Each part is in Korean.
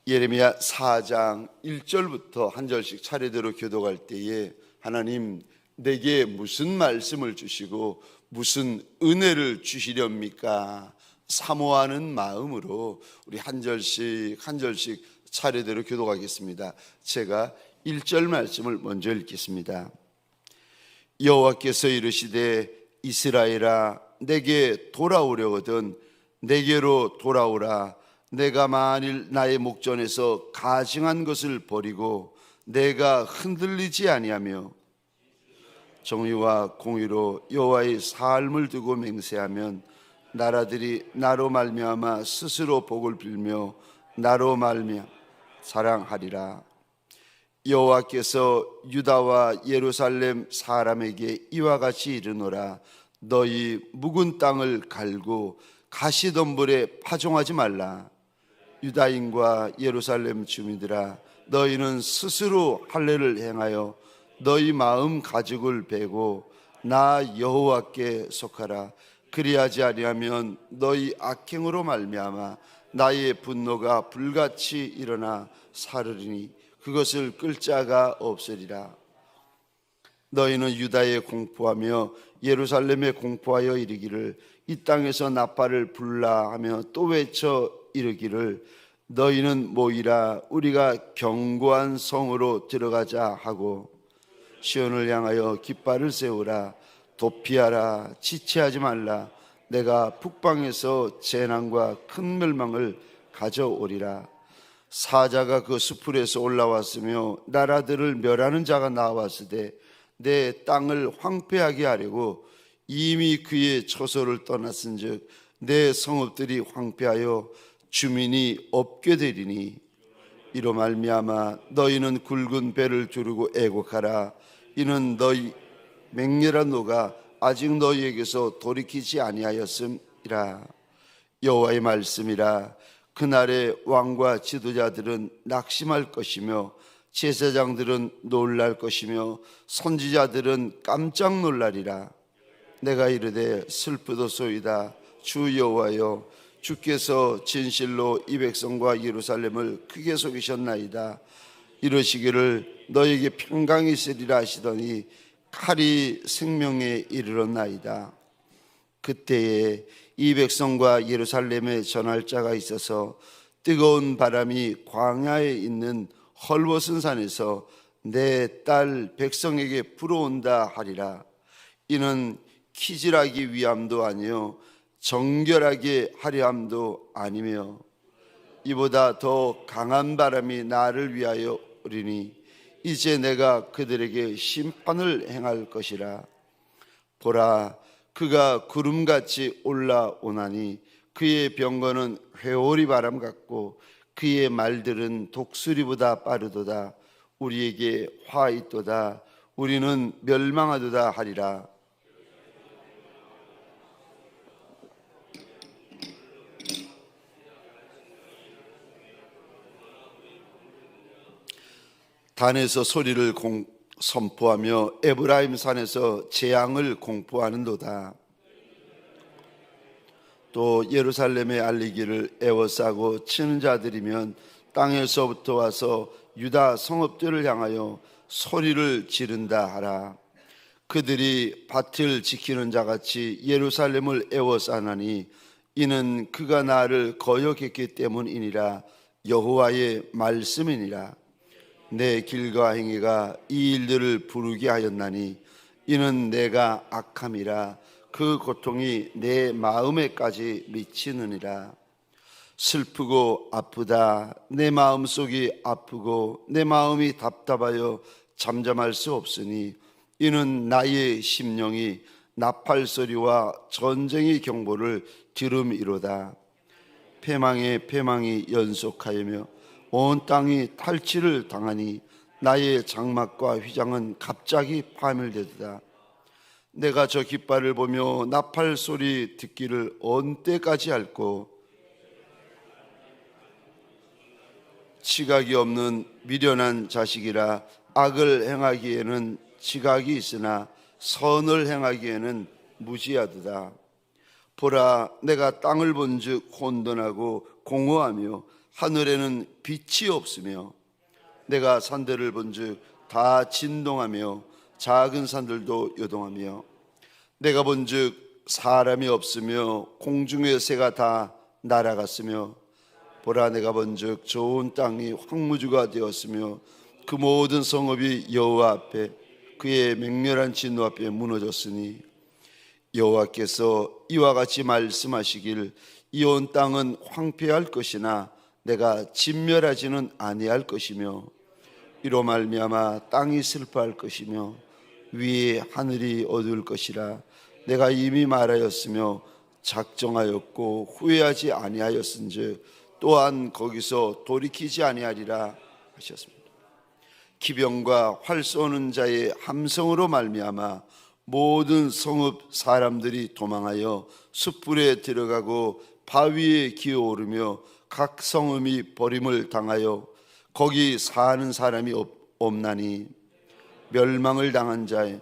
예레미야 4장 1절부터 한 절씩 차례대로 교독할 때에 하나님 내게 무슨 말씀을 주시고 무슨 은혜를 주시렵니까? 사모하는 마음으로 우리 한 절씩 차례대로 교독하겠습니다. 제가 1절 말씀을 먼저 읽겠습니다. 여호와께서 이르시되 이스라엘아 내게 돌아오려거든 내게로 돌아오라. 내가 만일 나의 목전에서 가증한 것을 버리고 내가 흔들리지 아니하며 정의와 공의로 여호와의 삶을 두고 맹세하면 나라들이 나로 말미암아 스스로 복을 빌며 나로 말미암아 사랑하리라. 여호와께서 유다와 예루살렘 사람에게 이와 같이 이르노라. 너희 묵은 땅을 갈고 가시덤불에 파종하지 말라. 유다인과 예루살렘 주민들아 너희는 스스로 할례를 행하여 너희 마음 가죽을 베고 나 여호와께 속하라. 그리하지 아니하면 너희 악행으로 말미암아 나의 분노가 불같이 일어나 사르리니 그것을 끌 자가 없으리라. 너희는 유다에 공포하며 예루살렘에 공포하여 이르기를 이 땅에서 나팔을 불라 하며 또 외쳐 이르기를 너희는 모이라 우리가 견고한 성으로 들어가자 하고 시온을 향하여 깃발을 세우라. 도피하라. 지체하지 말라. 내가 북방에서 재난과 큰 멸망을 가져오리라. 사자가 그 수풀에서 올라왔으며 나라들을 멸하는 자가 나왔으되 내 땅을 황폐하게 하려고 이미 그의 처소를 떠났은즉 내 성읍들이 황폐하여 주민이 없게 되리니 이로 말미암아 너희는 굵은 배를 두르고 애곡하라. 이는 너희 맹렬한 노가 아직 너희에게서 돌이키지 아니하였음이라. 여호와의 말씀이라. 그날에 왕과 지도자들은 낙심할 것이며 제사장들은 놀랄 것이며 선지자들은 깜짝 놀라리라. 내가 이르되 슬프도소이다. 주 여호와여 주께서 진실로 이 백성과 예루살렘을 크게 속이셨나이다. 이러시기를 너에게 평강이 있으리라 하시더니 칼이 생명에 이르렀나이다. 그때에 이 백성과 예루살렘에 전할 자가 있어서 뜨거운 바람이 광야에 있는 헐벗은 산에서 내 딸 백성에게 불어온다 하리라. 이는 키질하기 위함도 아니요 정결하게 하려 함도 아니며 이보다 더 강한 바람이 나를 위하여 오리니 이제 내가 그들에게 심판을 행할 것이라. 보라 그가 구름같이 올라오나니 그의 병거는 회오리 바람 같고 그의 말들은 독수리보다 빠르도다. 우리에게 화 있도다. 우리는 멸망하도다 하리라. 단에서 소리를 선포하며 에브라임 산에서 재앙을 공포하는도다. 또 예루살렘에 알리기를 애워싸고 치는 자들이면 땅에서부터 와서 유다 성읍들을 향하여 소리를 지른다 하라. 그들이 밭을 지키는 자같이 예루살렘을 애워싸나니 이는 그가 나를 거역했기 때문이니라. 여호와의 말씀이니라. 내 길과 행위가 이 일들을 부르게 하였나니 이는 내가 악함이라. 그 고통이 내 마음에까지 미치느니라. 슬프고 아프다. 내 마음속이 아프고 내 마음이 답답하여 잠잠할 수 없으니 이는 나의 심령이 나팔 소리와 전쟁의 경보를 들음이로다. 패망에 패망이 연속하여며 온 땅이 탈취를 당하니 나의 장막과 휘장은 갑자기 파멸되도다. 내가 저 깃발을 보며 나팔 소리 듣기를 언때까지 할꼬. 지각이 없는 미련한 자식이라. 악을 행하기에는 지각이 있으나 선을 행하기에는 무지하도다. 보라 내가 땅을 본즉 혼돈하고 공허하며 하늘에는 빛이 없으며 내가 산들을 본즉 다 진동하며 작은 산들도 요동하며 내가 본즉 사람이 없으며 공중의 새가 다 날아갔으며 보라 내가 본즉 좋은 땅이 황무지가 되었으며 그 모든 성읍이 여호와 앞에 그의 맹렬한 진노 앞에 무너졌으니 여호와께서 이와 같이 말씀하시길 이 온 땅은 황폐할 것이나 내가 진멸하지는 아니할 것이며 이로 말미암아 땅이 슬퍼할 것이며 위에 하늘이 어두울 것이라 내가 이미 말하였으며 작정하였고 후회하지 아니하였은즉 또한 거기서 돌이키지 아니하리라 하셨습니다. 기병과 활 쏘는 자의 함성으로 말미암아 모든 성읍 사람들이 도망하여 숯불에 들어가고 바위에 기어오르며 각 성읍이 버림을 당하여 거기 사는 사람이 없나니 멸망을 당한 자에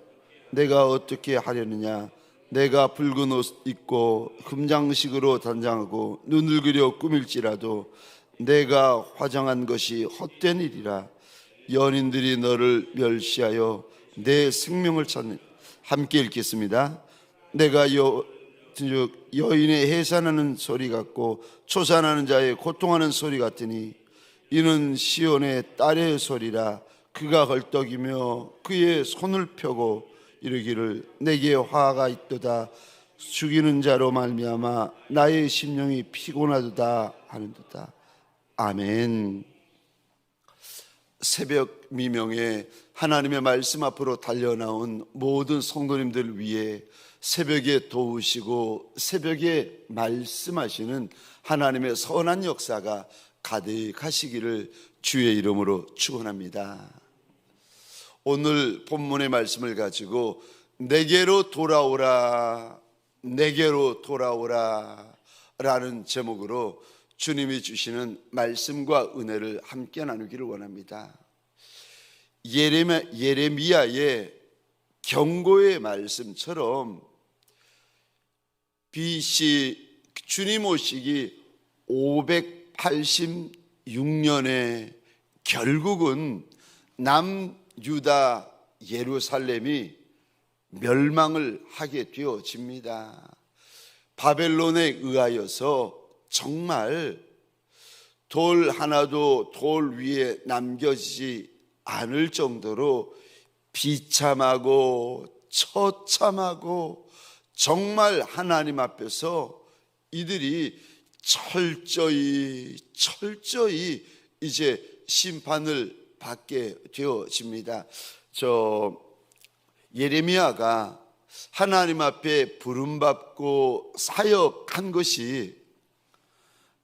내가 어떻게 하려느냐 내가 붉은 옷 입고 금장식으로 단장하고 눈을 그려 꾸밀지라도 내가 화장한 것이 헛된 일이라 연인들이 너를 멸시하여 내 생명을 찾는 함께 읽겠습니다. 내가 여인의 해산하는 소리 같고 초산하는 자의 고통하는 소리 같으니 이는 시온의 딸의 소리라 그가 헐떡이며 그의 손을 펴고 이르기를 내게 화가 있도다 죽이는 자로 말미암아 나의 심령이 피곤하도다 하는도다. 아멘. 새벽 미명에 하나님의 말씀 앞으로 달려나온 모든 성도님들 위해 새벽에 도우시고 새벽에 말씀하시는 하나님의 선한 역사가 가득하시기를 주의 이름으로 축원합니다. 오늘 본문의 말씀을 가지고 내게로 돌아오라 내게로 돌아오라 라는 제목으로 주님이 주시는 말씀과 은혜를 함께 나누기를 원합니다. 예레미야의 경고의 말씀처럼 BC 주님 오시기 586년에 결국은 남유다 예루살렘이 멸망을 하게 되어집니다. 바벨론에 의하여서 정말 돌 하나도 돌 위에 남겨지지 않을 정도로 비참하고 처참하고 정말 하나님 앞에서 이들이 철저히 이제 심판을 받게 되어집니다. 예레미야가 하나님 앞에 부름받고 사역한 것이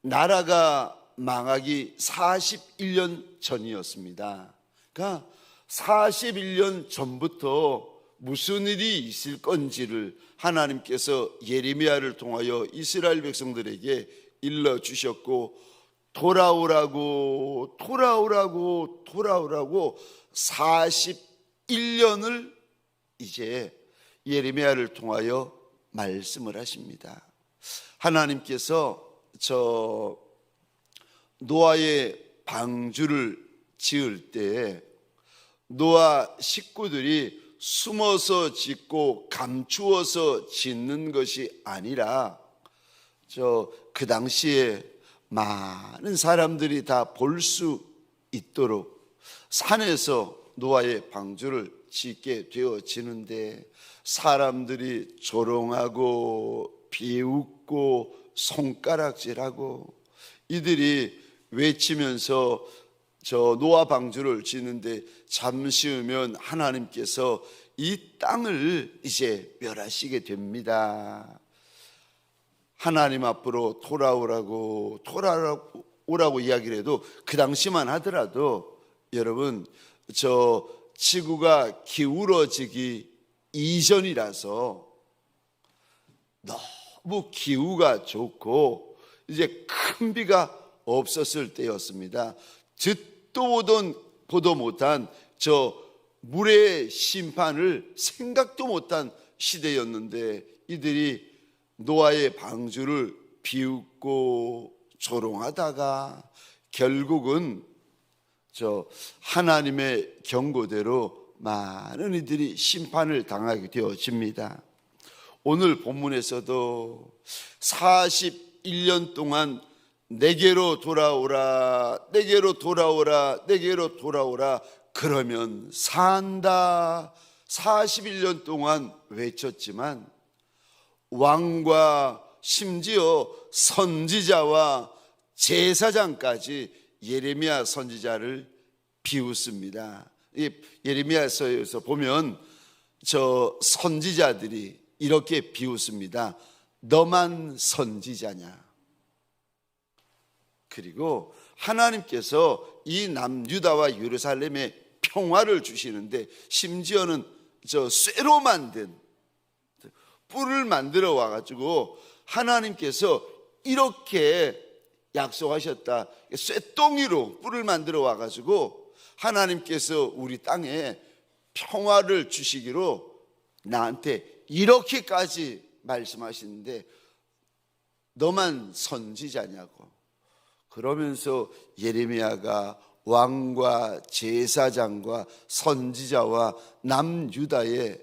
나라가 망하기 41년 전이었습니다. 그러니까 41년 전부터 무슨 일이 있을 건지를 하나님께서 예레미야를 통하여 이스라엘 백성들에게 일러주셨고 돌아오라고 41년을 이제 예레미야를 통하여 말씀을 하십니다. 하나님께서 노아의 방주를 지을 때 노아 식구들이 숨어서 짓고 감추어서 짓는 것이 아니라 그 당시에 많은 사람들이 다 볼 수 있도록 산에서 노아의 방주를 짓게 되어지는데 사람들이 조롱하고 비웃고 손가락질하고 이들이 외치면서 노아 방주를 짓는데 잠시 후면 하나님께서 이 땅을 이제 멸하시게 됩니다. 하나님 앞으로 돌아오라고 이야기를 해도 그 당시만 하더라도 여러분 지구가 기울어지기 이전이라서 너무 기후가 좋고 이제 큰 비가 없었을 때였습니다. 듣도 보도 못한 물의 심판을 생각도 못한 시대였는데 이들이 노아의 방주를 비웃고 조롱하다가 결국은 하나님의 경고대로 많은 이들이 심판을 당하게 되어집니다. 오늘 본문에서도 41년 동안 내게로 돌아오라, 내게로 돌아오라, 내게로 돌아오라, 그러면 산다 41년 동안 외쳤지만 왕과 심지어 선지자와 제사장까지 예레미야 선지자를 비웃습니다. 예레미야서에서 보면 선지자들이 이렇게 비웃습니다. 너만 선지자냐? 그리고 하나님께서 이 남유다와 예루살렘에 평화를 주시는데 심지어는 쇠로 만든 뿔을 만들어 와가지고 하나님께서 이렇게 약속하셨다. 쇠덩이로 뿔을 만들어 와가지고 하나님께서 우리 땅에 평화를 주시기로 나한테 이렇게까지 말씀하시는데 너만 선지자냐고. 그러면서 예레미야가 왕과 제사장과 선지자와 남유다의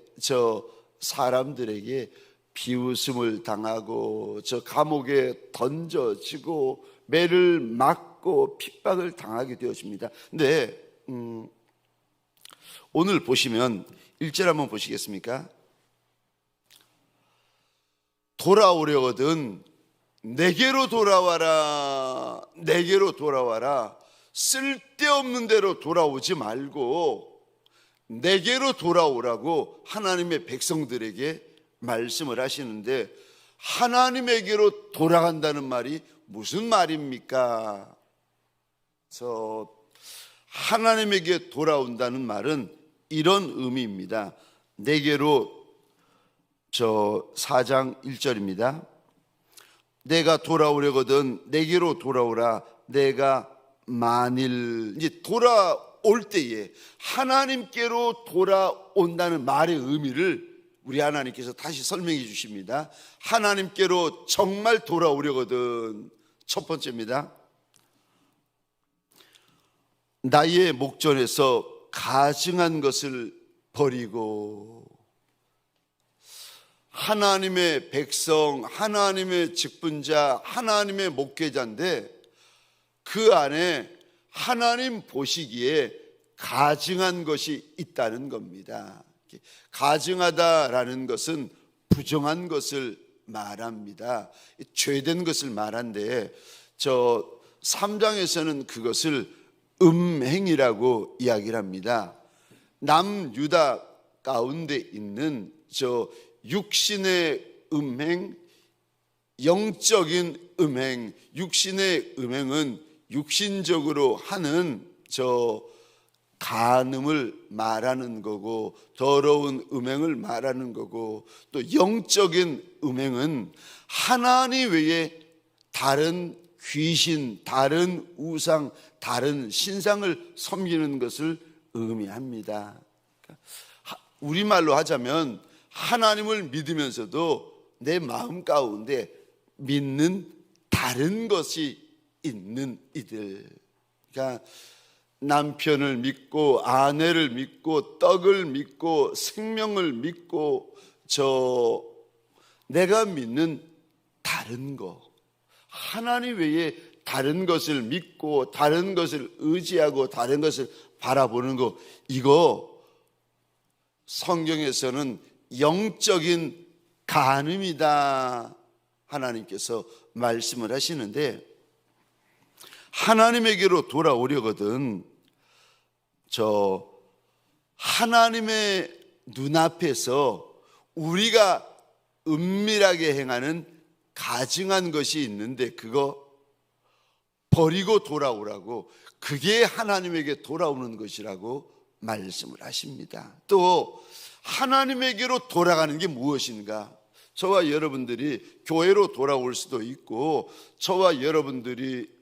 사람들에게 비웃음을 당하고 감옥에 던져지고 매를 맞고 핍박을 당하게 되어집니다. 근데 오늘 보시면 1절 한번 보시겠습니까? 돌아오려거든 내게로 돌아와라, 내게로 돌아와라. 쓸데없는 데로 돌아오지 말고 내게로 돌아오라고 하나님의 백성들에게 말씀을 하시는데, 하나님에게로 돌아간다는 말이 무슨 말입니까? 하나님에게 돌아온다는 말은 이런 의미입니다. 내게로 4장 1절입니다. 내가 돌아오려거든 내게로 돌아오라. 내가 만일 이제 돌아올 때에 하나님께로 돌아온다는 말의 의미를 우리 하나님께서 다시 설명해 주십니다. 하나님께로 정말 돌아오려거든. 첫 번째입니다. 나의 목전에서 가증한 것을 버리고, 하나님의 백성, 하나님의 직분자, 하나님의 목회자인데 그 안에 하나님 보시기에 가증한 것이 있다는 겁니다. 가증하다라는 것은 부정한 것을 말합니다. 죄된 것을 말한데 3장에서는 그것을 음행이라고 이야기를 합니다. 남유다 가운데 있는 육신의 음행, 영적인 음행. 육신의 음행은 육신적으로 하는 간음을 말하는 거고, 더러운 음행을 말하는 거고, 또 영적인 음행은 하나님 외에 다른 귀신, 다른 우상, 다른 신상을 섬기는 것을 의미합니다. 우리말로 하자면 하나님을 믿으면서도 내 마음 가운데 믿는 다른 것이 있는 이들. 그러니까 남편을 믿고 아내를 믿고 떡을 믿고 생명을 믿고 내가 믿는 다른 거, 하나님 외에 다른 것을 믿고 다른 것을 의지하고 다른 것을 바라보는 거, 이거 성경에서는 영적인 간음이다 하나님께서 말씀을 하시는데, 하나님에게로 돌아오려거든 하나님의 눈앞에서 우리가 은밀하게 행하는 가증한 것이 있는데 그거 버리고 돌아오라고, 그게 하나님에게 돌아오는 것이라고 말씀을 하십니다. 또 하나님에게로 돌아가는 게 무엇인가? 저와 여러분들이 교회로 돌아올 수도 있고, 저와 여러분들이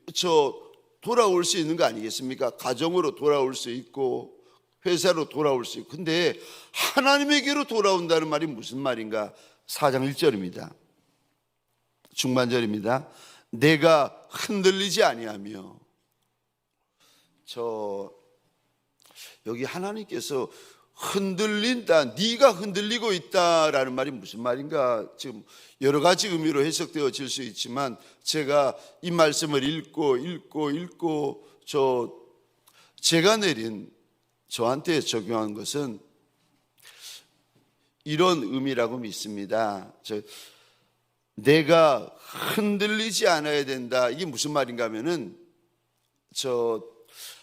돌아올 수 있는 거 아니겠습니까? 가정으로 돌아올 수 있고 회사로 돌아올 수 있고. 근데 하나님에게로 돌아온다는 말이 무슨 말인가? 4장 1절입니다. 중반절입니다. 내가 흔들리지 아니하며 여기 하나님께서 흔들린다, 네가 흔들리고 있다라는 말이 무슨 말인가? 지금 여러 가지 의미로 해석되어질 수 있지만 제가 이 말씀을 읽고 제가 내린 저한테 적용한 것은 이런 의미라고 믿습니다. 내가 흔들리지 않아야 된다. 이게 무슨 말인가 하면은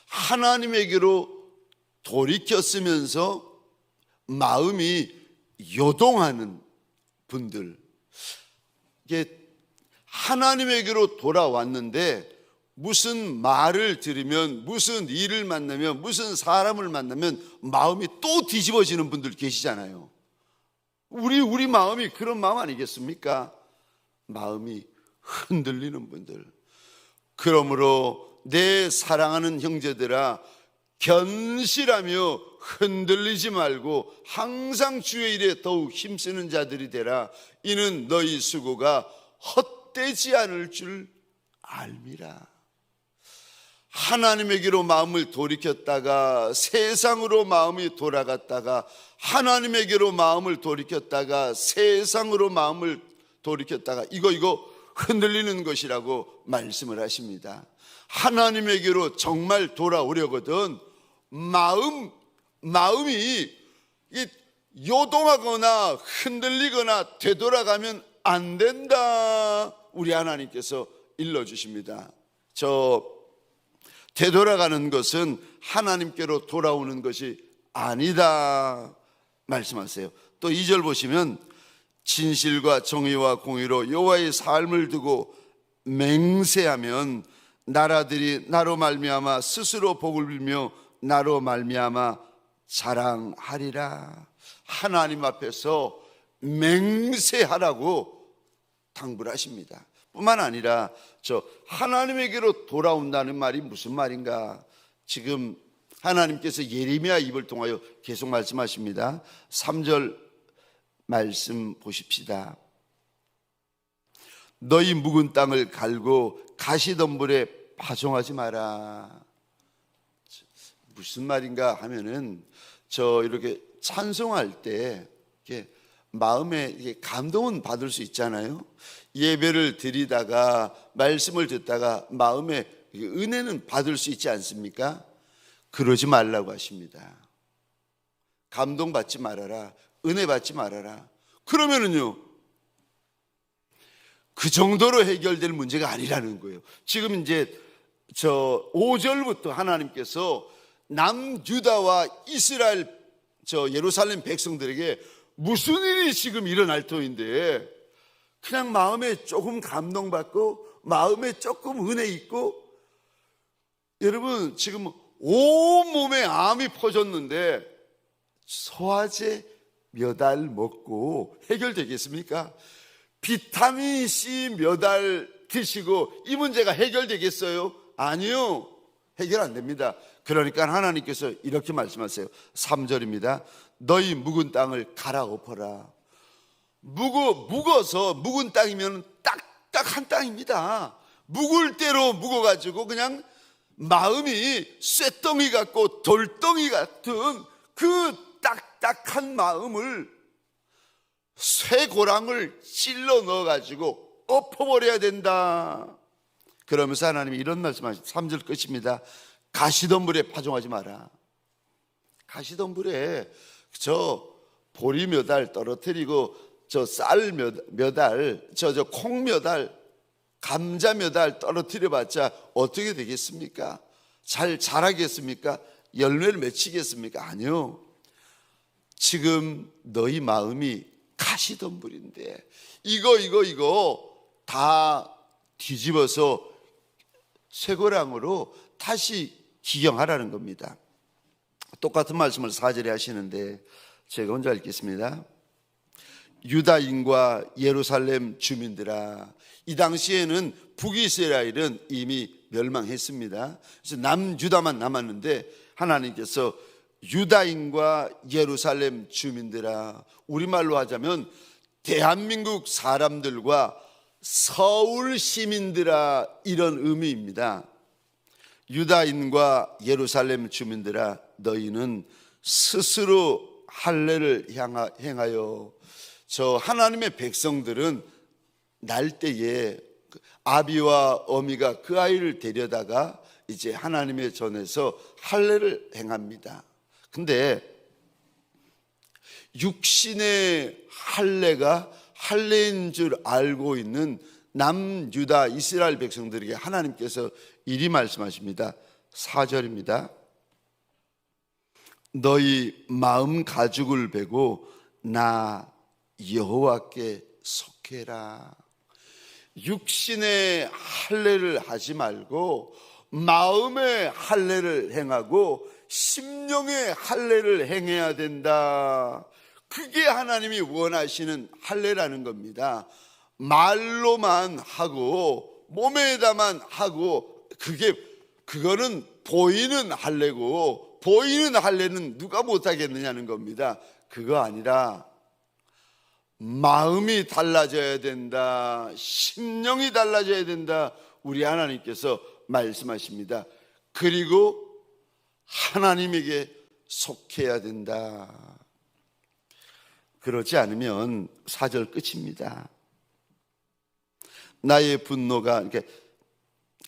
하나님에게로 돌이켰으면서 마음이 요동하는 분들, 이게 하나님에게로 돌아왔는데 무슨 말을 들으면, 무슨 일을 만나면, 무슨 사람을 만나면 마음이 또 뒤집어지는 분들 계시잖아요. 우리 마음이 그런 마음 아니겠습니까? 마음이 흔들리는 분들. 그러므로 내 사랑하는 형제들아, 견실하며 흔들리지 말고 항상 주의 일에 더욱 힘쓰는 자들이 되라. 이는 너희 수고가 헛되지 않을 줄 알미라. 하나님에게로 마음을 돌이켰다가 세상으로 마음이 돌아갔다가 하나님에게로 마음을 돌이켰다가 세상으로 마음을 돌이켰다가 이거 흔들리는 것이라고 말씀을 하십니다. 하나님에게로 정말 돌아오려거든 마음이 요동하거나 흔들리거나 되돌아가면 안 된다. 우리 하나님께서 일러주십니다. 되돌아가는 것은 하나님께로 돌아오는 것이 아니다 말씀하세요. 또 2절 보시면 진실과 정의와 공의로 여호와의 삶을 두고 맹세하면 나라들이 나로 말미암아 스스로 복을 빌며 나로 말미암아 자랑하리라. 하나님 앞에서 맹세하라고 당부를 하십니다. 뿐만 아니라 하나님에게로 돌아온다는 말이 무슨 말인가? 지금 하나님께서 예레미야 입을 통하여 계속 말씀하십니다. 3절 말씀 보십시다. 너희 묵은 땅을 갈고 가시덤불에 파종하지 마라. 무슨 말인가 하면은 이렇게 찬송할 때 이렇게 마음에 감동은 받을 수 있잖아요. 예배를 드리다가 말씀을 듣다가 마음에 은혜는 받을 수 있지 않습니까? 그러지 말라고 하십니다. 감동받지 말아라. 은혜 받지 말아라. 그러면은요, 그 정도로 해결될 문제가 아니라는 거예요. 지금 이제 5절부터 하나님께서 남유다와 이스라엘 예루살렘 백성들에게 무슨 일이 지금 일어날 터인데 그냥 마음에 조금 감동받고 마음에 조금 은혜 있고, 여러분 지금 온몸에 암이 퍼졌는데 소화제 몇 알 먹고 해결되겠습니까? 비타민C 몇 알 드시고 이 문제가 해결되겠어요? 아니요, 해결 안 됩니다. 그러니까 하나님께서 이렇게 말씀하세요. 3절입니다. 너희 묵은 땅을 갈아엎어라. 묵어서 묵은 땅이면 딱딱한 땅입니다. 묵을 대로 묵어가지고 그냥 마음이 쇠덩이 같고 돌덩이 같은 그 딱딱한 마음을 쇠고랑을 찔러 넣어가지고 엎어버려야 된다. 그러면서 하나님이 이런 말씀하십니다. 3절 끝입니다. 가시덤불에 파종하지 마라. 가시덤불에 보리 몇 알 떨어뜨리고 쌀 몇 알, 콩 몇 알, 감자 몇 알 떨어뜨려봤자 어떻게 되겠습니까? 잘 자라겠습니까? 열매를 맺히겠습니까? 아니요. 지금 너희 마음이 가시덤불인데 이거 다 뒤집어서 쇠고랑으로 다시 기경하라는 겁니다. 똑같은 말씀을 4절에 하시는데 제가 혼자 읽겠습니다. 유다인과 예루살렘 주민들아, 이 당시에는 북이스라엘은 이미 멸망했습니다. 그래서 남유다만 남았는데 하나님께서 유다인과 예루살렘 주민들아, 우리말로 하자면 대한민국 사람들과 서울 시민들아, 이런 의미입니다. 유다인과 예루살렘 주민들아, 너희는 스스로 할례를 행하여. 저 하나님의 백성들은 날 때에 아비와 어미가 그 아이를 데려다가 이제 하나님의 전에서 할례를 행합니다. 근데 육신의 할례가 할례인 줄 알고 있는 남유다 이스라엘 백성들에게 하나님께서 이리 말씀하십니다. 4절입니다. 너희 마음 가죽을 베고 나 여호와께 속해라. 육신의 할례를 하지 말고 마음의 할례를 행하고 심령의 할례를 행해야 된다. 그게 하나님이 원하시는 할례라는 겁니다. 말로만 하고 몸에다만 하고 그거는 보이는 할례고, 보이는 할례는 누가 못하겠느냐는 겁니다. 그거 아니라 마음이 달라져야 된다, 심령이 달라져야 된다, 우리 하나님께서 말씀하십니다. 그리고 하나님에게 속해야 된다. 그렇지 않으면 4절 끝입니다. 나의 분노가,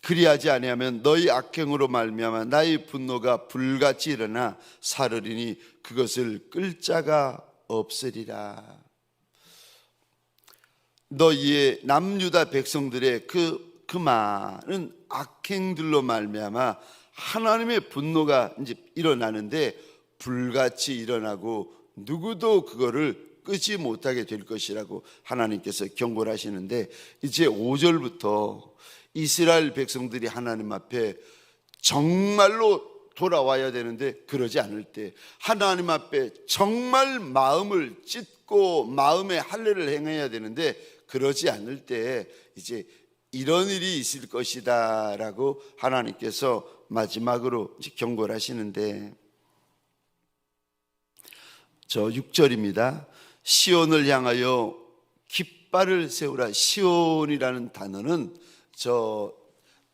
그리하지 아니하면 너희 악행으로 말미암아 나의 분노가 불같이 일어나 사르리니 그것을 끌 자가 없으리라. 너희의 남유다 백성들의 그 많은 악행들로 말미암아 하나님의 분노가 이제 일어나는데 불같이 일어나고 누구도 그거를 끄지 못하게 될 것이라고 하나님께서 경고를 하시는데, 이제 5절부터 이스라엘 백성들이 하나님 앞에 정말로 돌아와야 되는데 그러지 않을 때, 하나님 앞에 정말 마음을 찢고 마음의 할례를 행해야 되는데 그러지 않을 때 이제 이런 일이 있을 것이다 라고 하나님께서 마지막으로 경고를 하시는데, 저 6절입니다. 시온을 향하여 깃발을 세우라. 시온이라는 단어는 저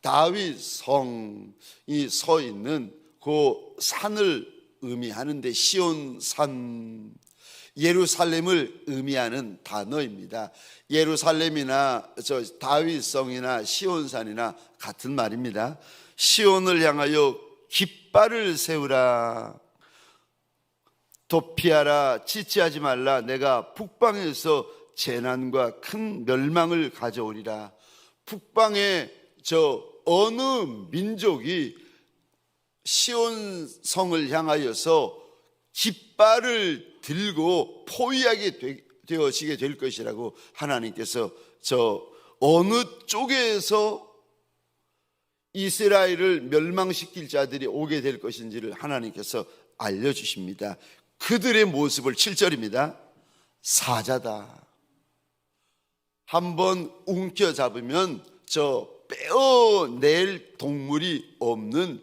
다윗 성이 서 있는 그 산을 의미하는데, 시온산, 예루살렘을 의미하는 단어입니다. 예루살렘이나 저 다윗성이나 시온산이나 같은 말입니다. 시온을 향하여 깃발을 세우라. 도피하라, 지체하지 말라. 내가 북방에서 재난과 큰 멸망을 가져오리라. 북방에 저 어느 민족이 시온성을 향하여서 깃발을 들고 포위하게 되어지게 될 것이라고 하나님께서 저 어느 쪽에서 이스라엘을 멸망시킬 자들이 오게 될 것인지를 하나님께서 알려주십니다. 그들의 모습을 7절입니다. 사자다. 한번 움켜잡으면 저 빼어낼 동물이 없는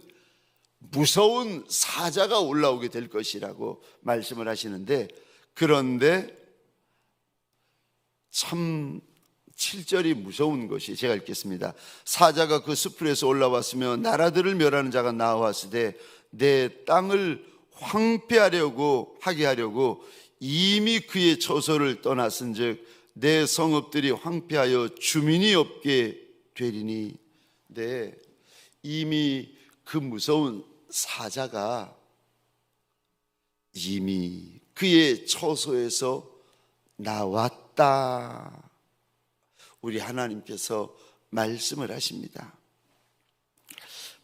무서운 사자가 올라오게 될 것이라고 말씀을 하시는데, 그런데 참 7절이 무서운 것이, 제가 읽겠습니다. 사자가 그 숲에서 올라왔으며 나라들을 멸하는 자가 나왔으되 내 땅을 황폐하려고 하게 하려고 이미 그의 처소를 떠났은즉 내 성읍들이 황폐하여 주민이 없게 되리니. 네, 이미 그 무서운 사자가 이미 그의 처소에서 나왔다. 우리 하나님께서 말씀을 하십니다.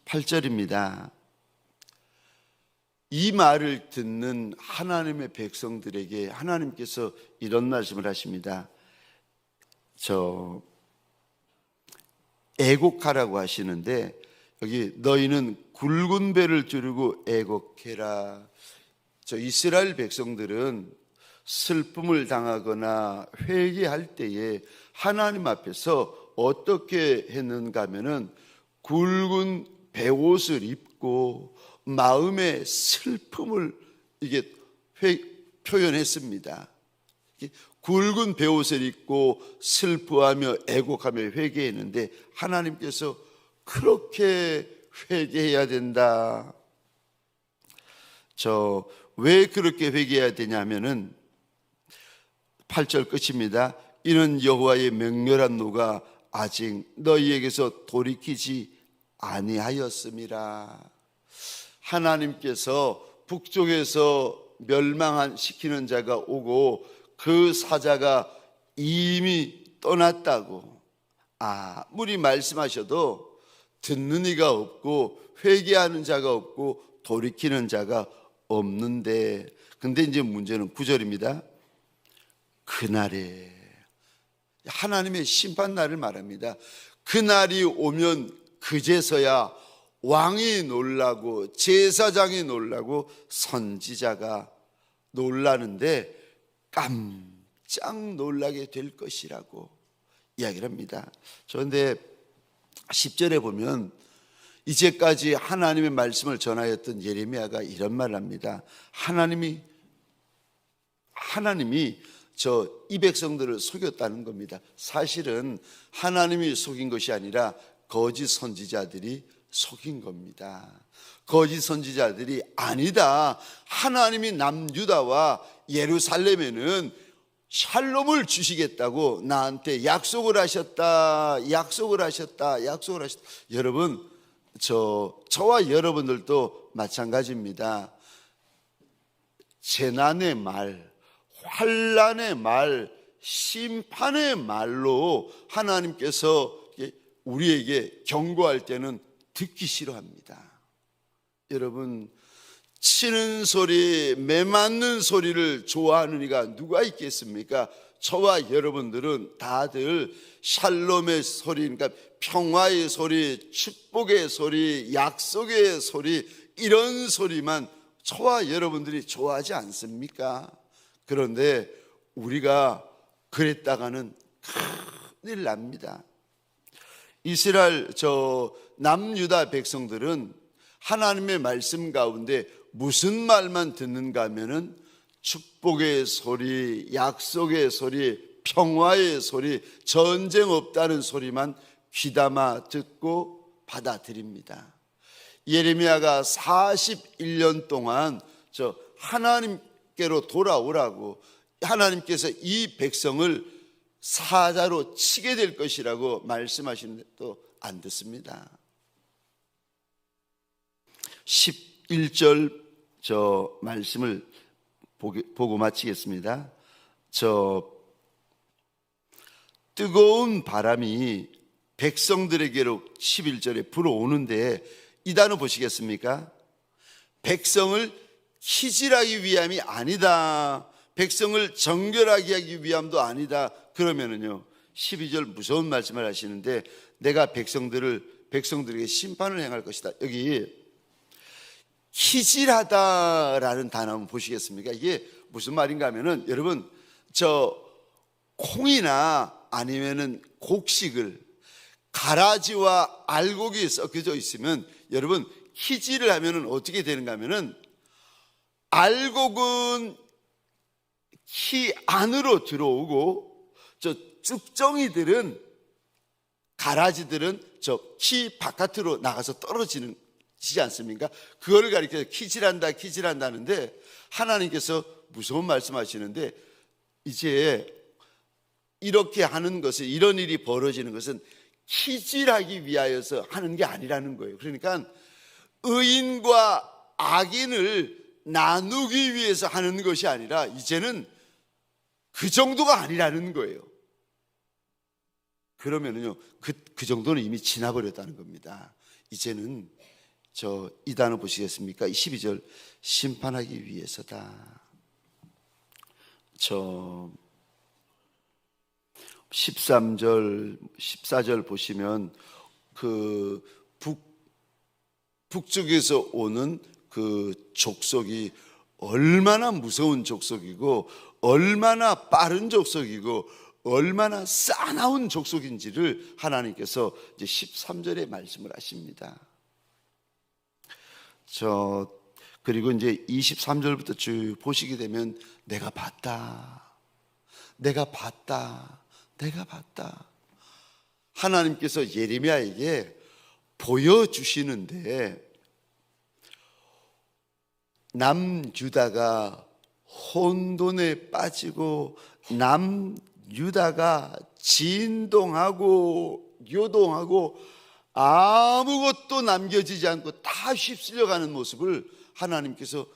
8절입니다. 이 말을 듣는 하나님의 백성들에게 하나님께서 이런 말씀을 하십니다. 애곡하라고 하시는데, 여기 너희는 굵은 배를 두르고 애곡해라. 저 이스라엘 백성들은 슬픔을 당하거나 회개할 때에 하나님 앞에서 어떻게 했는가 하면은 굵은 베옷을 입고 마음의 슬픔을 이게 표현했습니다. 굵은 베옷을 입고 슬퍼하며 애곡하며 회개했는데, 하나님께서 그렇게 회개해야 된다. 왜 그렇게 회개해야 되냐면은 8절 끝입니다. 이는 여호와의 맹렬한 노가 아직 너희에게서 돌이키지 아니하였음이라. 하나님께서 북쪽에서 멸망시키는 자가 오고 그 사자가 이미 떠났다고 아무리 말씀하셔도 듣는 이가 없고 회개하는 자가 없고 돌이키는 자가 없는데, 근데 이제 문제는 9절입니다. 그날에, 하나님의 심판날을 말합니다. 그날이 오면 그제서야 왕이 놀라고 제사장이 놀라고 선지자가 놀라는데 깜짝 놀라게 될 것이라고 이야기를 합니다. 그런데 10절에 보면 이제까지 하나님의 말씀을 전하였던 예레미야가 이런 말을 합니다. 하나님이 이 백성들을 속였다는 겁니다. 사실은 하나님이 속인 것이 아니라 거짓 선지자들이 속인 겁니다. 거짓 선지자들이 아니다, 하나님이 남유다와 예루살렘에는 샬롬을 주시겠다고 나한테 약속을 하셨다. 여러분, 저와 여러분들도 마찬가지입니다. 재난의 말, 환난의 말, 심판의 말로 하나님께서 우리에게 경고할 때는 듣기 싫어합니다. 여러분, 치는 소리, 매맞는 소리를 좋아하는 이가 누가 있겠습니까? 저와 여러분들은 다들 샬롬의 소리, 그러니까 평화의 소리, 축복의 소리, 약속의 소리, 이런 소리만 저와 여러분들이 좋아하지 않습니까? 그런데 우리가 그랬다가는 큰일 납니다. 이스라엘 남유다 백성들은 하나님의 말씀 가운데 무슨 말만 듣는가 하면은 축복의 소리, 약속의 소리, 평화의 소리, 전쟁 없다는 소리만 귀담아 듣고 받아들입니다. 예레미야가 41년 동안 하나님께로 돌아오라고, 하나님께서 이 백성을 사자로 치게 될 것이라고 말씀하시는데도 안 듣습니다. 11절 말씀을 보고 마치겠습니다. 뜨거운 바람이 백성들에게로 11절에 불어오는데 이 단어 보시겠습니까? 백성을 키질하기 위함이 아니다, 백성을 정결하게 하기 위함도 아니다. 그러면은요 12절 무서운 말씀을 하시는데, 내가 백성들에게 심판을 행할 것이다. 여기 키질하다라는 단어 한번 보시겠습니까? 이게 무슨 말인가 하면은, 여러분, 콩이나 아니면은 곡식을 가라지와 알곡이 섞여져 있으면, 여러분, 키질을 하면은 어떻게 되는가 하면은, 알곡은 키 안으로 들어오고 쭉정이들은, 가라지들은 키 바깥으로 나가서 떨어지지 않습니까? 그거를 가리켜서 키질한다는데, 하나님께서 무서운 말씀하시는데, 이제 이렇게 하는 것은, 이런 일이 벌어지는 것은 키질하기 위하여서 하는 게 아니라는 거예요. 그러니까 의인과 악인을 나누기 위해서 하는 것이 아니라 이제는 그 정도가 아니라는 거예요. 그러면은요 그 정도는 이미 지나버렸다는 겁니다. 이제는 이 단어 보시겠습니까? 12절, 심판하기 위해서다. 13절, 14절 보시면 그 북쪽에서 오는 그 족속이 얼마나 무서운 족속이고 얼마나 빠른 족속이고 얼마나 싸나운 족속인지를 하나님께서 이제 13절에 말씀을 하십니다. 그리고 이제 23절부터 쭉 보시게 되면, 내가 봤다. 하나님께서 예레미야에게 보여주시는데, 남유다가 혼돈에 빠지고 남유다가 진동하고 요동하고 아무것도 남겨지지 않고 다 휩쓸려가는 모습을 하나님께서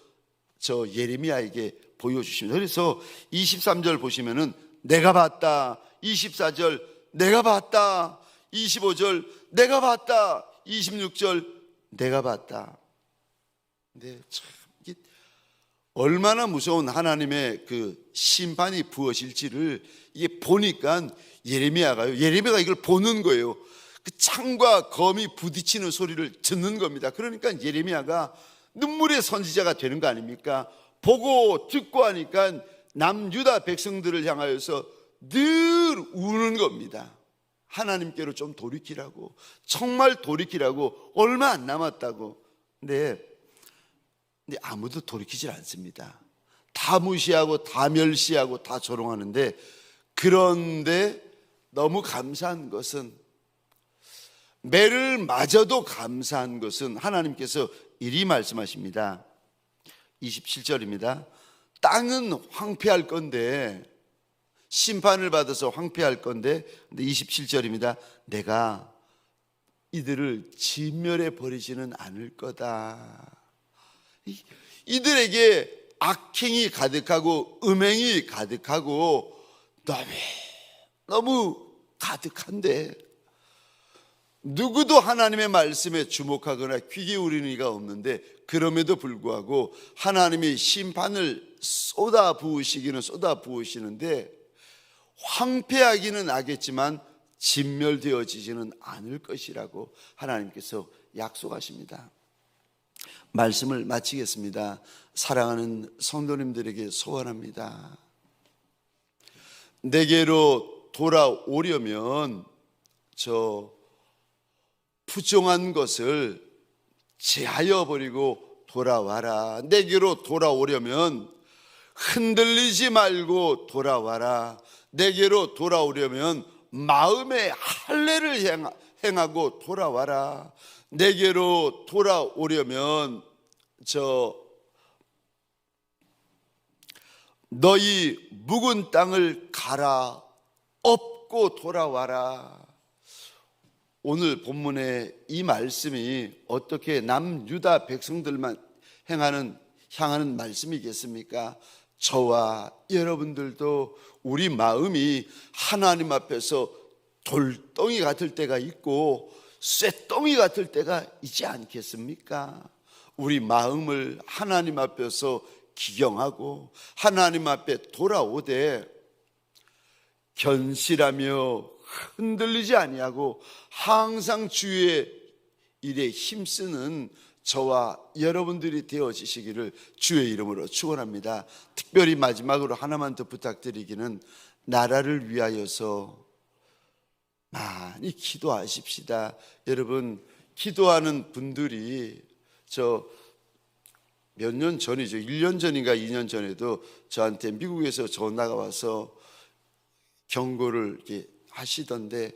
저 예레미야에게 보여주십니다. 그래서 23절 보시면은 내가 봤다, 24절 내가 봤다, 25절 내가 봤다, 26절 내가 봤다. 근데 참 이게 얼마나 무서운 하나님의 그 심판이 부어질지를 이게 보니까 예레미야가 이걸 보는 거예요. 그 창과 검이 부딪히는 소리를 듣는 겁니다. 그러니까 예레미야가 눈물의 선지자가 되는 거 아닙니까? 보고 듣고 하니까 남유다 백성들을 향하여서 늘 우는 겁니다. 하나님께로 좀 돌이키라고, 정말 돌이키라고, 얼마 안 남았다고. 근데 아무도 돌이키질 않습니다. 다 무시하고 다 멸시하고 다 조롱하는데, 그런데 너무 감사한 것은, 매를 맞아도 감사한 것은 하나님께서 이리 말씀하십니다. 27절입니다. 땅은 황폐할 건데, 심판을 받아서 황폐할 건데, 27절입니다. 내가 이들을 진멸해 버리지는 않을 거다. 이들에게 악행이 가득하고 음행이 가득하고 너무 가득한데 누구도 하나님의 말씀에 주목하거나 귀 기울이는 이가 없는데, 그럼에도 불구하고 하나님이 심판을 쏟아부으시기는 쏟아부으시는데 황폐하기는 하겠지만 진멸되어지지는 않을 것이라고 하나님께서 약속하십니다. 말씀을 마치겠습니다. 사랑하는 성도님들에게 소원합니다. 내게로 돌아오려면 저 부정한 것을 제하여 버리고 돌아와라. 내게로 돌아오려면 흔들리지 말고 돌아와라. 내게로 돌아오려면 마음의 할례를 행하고 돌아와라. 내게로 돌아오려면 너희 묵은 땅을 갈아 엎고 돌아와라. 오늘 본문의 이 말씀이 어떻게 남유다 백성들만 향하는 말씀이겠습니까? 저와 여러분들도 우리 마음이 하나님 앞에서 돌덩이 같을 때가 있고 쇠덩이 같을 때가 있지 않겠습니까? 우리 마음을 하나님 앞에서 기경하고 하나님 앞에 돌아오되 견실하며 흔들리지 아니하고 항상 주의 일에 힘쓰는 저와 여러분들이 되어지시기를 주의 이름으로 축원합니다. 특별히 마지막으로 하나만 더 부탁드리기는, 나라를 위하여서 많이 기도하십시다. 여러분, 기도하는 분들이 몇 년 전이죠. 1년 전인가 2년 전에도 저한테 미국에서 전화가 와서 경고를 이렇게 하시던데,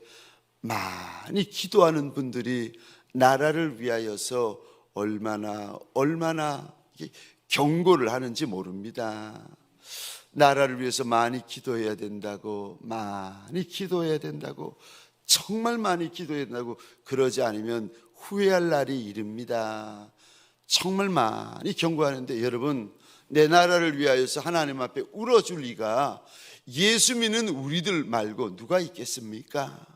많이 기도하는 분들이 나라를 위하여서 얼마나 경고를 하는지 모릅니다. 나라를 위해서 많이 기도해야 된다고, 많이 기도해야 된다고, 정말 많이 기도해야 된다고, 그러지 않으면 후회할 날이 이릅니다. 정말 많이 경고하는데, 여러분, 내 나라를 위하여서 하나님 앞에 울어줄 리가 예수 믿는 우리들 말고 누가 있겠습니까?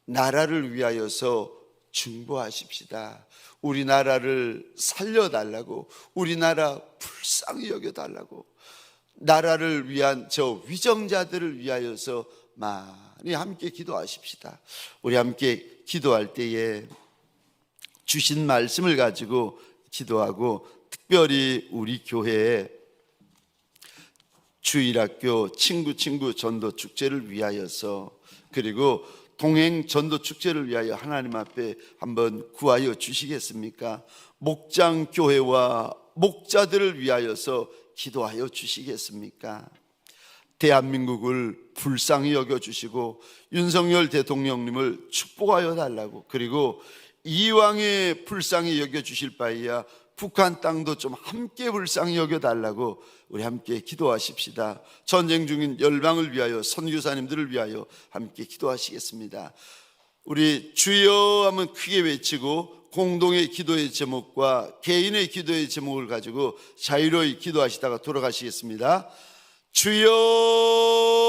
나라를 위하여서 중보하십시다. 우리나라를 살려달라고, 우리나라 불쌍히 여겨달라고, 나라를 위한 저 위정자들을 위하여서 많이 함께 기도하십시다. 우리 함께 기도할 때에 주신 말씀을 가지고 기도하고, 특별히 우리 교회에 주일학교 친구 전도 축제를 위하여서, 그리고 동행 전도 축제를 위하여 하나님 앞에 한번 구하여 주시겠습니까? 목장 교회와 목자들을 위하여서 기도하여 주시겠습니까? 대한민국을 불쌍히 여겨 주시고 윤석열 대통령님을 축복하여 달라고, 그리고 이왕에 불쌍히 여겨주실 바에야 북한 땅도 좀 함께 불쌍히 여겨달라고 우리 함께 기도하십시다. 전쟁 중인 열방을 위하여, 선교사님들을 위하여 함께 기도하시겠습니다. 우리 주여 하면 크게 외치고 공동의 기도의 제목과 개인의 기도의 제목을 가지고 자유로이 기도하시다가 돌아가시겠습니다. 주여